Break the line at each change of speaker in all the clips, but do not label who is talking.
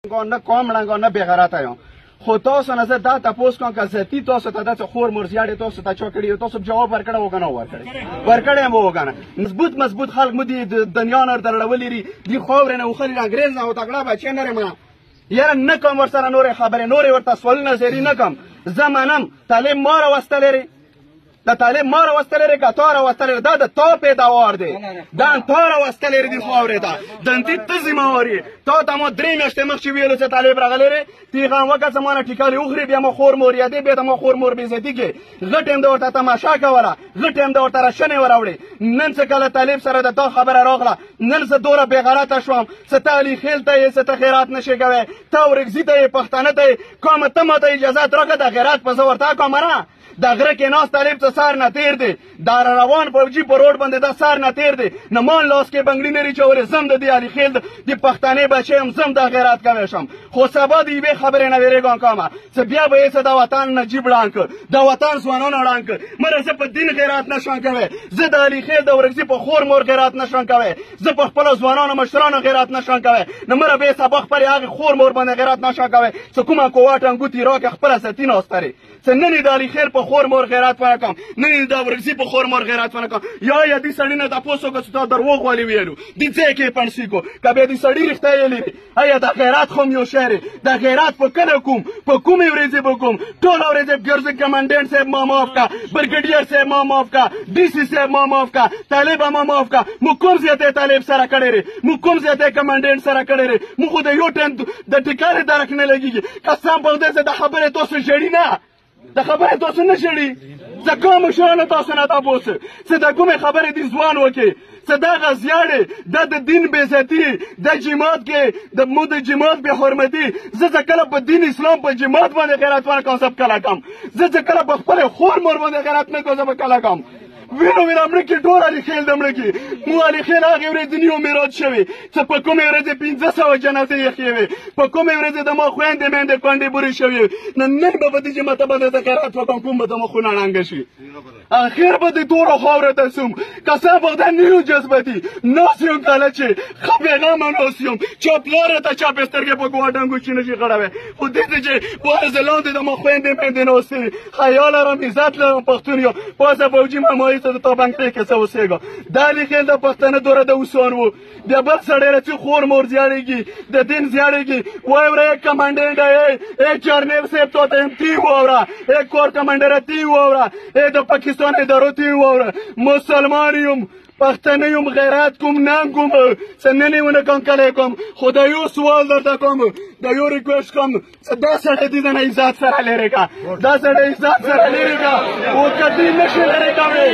نه کاملا نه بغیرته یم خو تاسو نه زه دا تپوس کوم که ذاتي تاسو ته داسې خور مرزیاړې تاسو ته چا کړي تاسو جواب ورکړی و که نه ورکړی یم و که نه مضبوط خلک مو دي دنیا نه درړولي دي دې خاورې نه وښلي انګرېز نه و تکړه بچی نه یم یاره نه کوم ورسره نورې خبرې نورې ورته سوالونه زیري نه کوم زه منم طالب ما راوستلی دی د طالب ما راوستلی دی که تا راوستلی دی دا د تا پیداوار دی دا تا راوستلی دی دې خاورې ته دنتې ته ذمهوار یې تا ته ما 3 میاشتې مخکې ویلو چې طالب راغلی دی تیغه وکړه څه مانه ټیکالې وخوري بیا ما خور مور یادې بیا د ما خور مور بېزتي کې غټ یم د ورته تماشا کوله غټ یم د ورته رشنې وراوړې نن څه کله طالب سره د تا خبره راغله نن زه دومره بېغیرته شوم څه ته علي خیل ته یې څه ته خیرات نشې کوی ته ورکزي ته یې پښتانه ته یې کومه ته ماته اجازت راکړه د خیرات په زه ورته کوم نه د غره کې ناست طالب څه سار نه تېر دی دا روان فوجي په روډ باندې دا سار نه تېر دی نه مان لاس کې بنګړي نه ریچولې زم د دې علي خیل د پښتانې بچی یم زم دا غیرات کوی شم خو سبا د یوې خبرې نه ویرېږم کومه څه بیا به یې څه د وطن نه جیب ړانګ کړ د وطن ځوانان ړانګ کړ مره زه په دین غیرات نه شم کوی زه د علي خیل د ورکزي په خور مور غیرات نه شم کوی زه په خپلو ځوانانو مشرانو غیرات نه شم کوی نه مره بې سبا خپلې هغې خور مور باندې غیرات نه شم کوی څه کومه قوه ټنګوتې راکړه خپله ستي ناسته دی څه نن یې د علي خیل په خور مور غیرات ونه کوم نن یې د ورکزي په خور مور غیرات ونه کوم یا دې سړي نه تپوس وکړه چې تا دروغ ولې ویلو دې ځای کې یې پنډسي کو که بیا دې سړي رښتیا ویلي دي ایا د غیرات خو م یو شی دی د غیرات په کله کوم په کومې ورځې به کوم ټوله ورځې ګرځې کمانډنټ صاحب ما معاف کا برګډیر صاحب ما معاف کا ډي سي صاحب ما معاف کا طالب ما معاف کا مو کوم زیاتی طالب سره کړی دی مو کوم زیاتی کمانډنټ سره کړی دی مو خو د یو ټایم د ټیکارې درک نه لګېږي قسم په خدای زه د خبرې تاسو ژړي نه د خبرې تاسو نه ژړي زه کوم مشرانو تاسو نه تپوس څه د کومې خبرې دې ځوان وکړي څه دغه زیاړې دا د دین بېعزتي د جماعت کې د مو د جماعت بې حرمتي زه کله په دین اسلام په جماعت باندې غیرت ونه کوم زه به کله کوم زه کله په خپلې خور مور باندې غیرت نه کوم زه به کله کوم وینو مړه کې ټول علي خیل د مړه کې مو علي خیل هغې ورځې نیو میراث شوي څه په کومې ورځې 500 جنازې یخې وې په کومې ورځې د ما خویندې میندې کونډې بورې شوې نن به په دې جماعته باندې زه خیرات وکړم کوم به د مخونه ړانګه شي اخر به د توره خاوره ته سوم قسم په خدای نیو جذبتي ناست یم کله چې ښه بېغمه ناست یم چا پلاره ته چا پې سترګې په ګوا ډنګوچي نشي غړوی خو دې ته چې پاسه لاندې د ما خویندې میندې ناستې وي حیا لرم عزت لرم پښتون یم پاسه فوجي مامایي ته د تا بنګلې کې څه اوسېږه دا علي خیل د پښتانه دوره د اوسان و بیا بل سړی راځي خور مور زیاړېږي د دین زیاړېږي وایي وره یک کمانډنټ ای جرنیل صاحب تا ته یم تی واوره یک کور کمانډره تی واوره ای د پاکستان ادارو تی واوره مسلمان یم پښتانه یم غیرت کوم ننګ کوم څه نن یې ونه کوم کله یې کوم خو د یو سوال درته کوم د یو ریکویسټ کوم څه دا سړی دې نه عزت سره لرې کا دا سړی عزت سره لرې کا او کدی نشي لرې کوی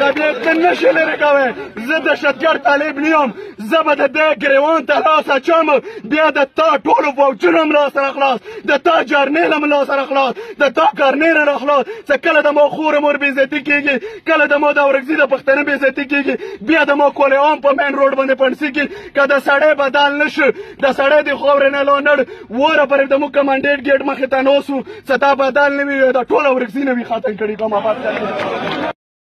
کدی ته نشي لرې کوی زه دهشتګرد طالب نه یم زه به د دې ګریوان ته لاس اچوم بیا د تا ټولو فوجونه هم لاس سره خلاص د تا جرنیل هم لاس سره خلاص د تا کرنیل نه خلاص څه کله د ما خور مور بېعزتي کېږي کله د ما د ورکزي د پښتنه بېعزتي کېږي بیا د ما کولې عام په مین روډ باندې پنډسي کې که د سړی بدل نه شو د سړی د خاورې نه لانړ وره پرې د موږ کمانډېټ ګېټ مخې ته ناست وو څه دا بدل نه وي د ټوله ورکزي نه وي ختم کړي کوم آباد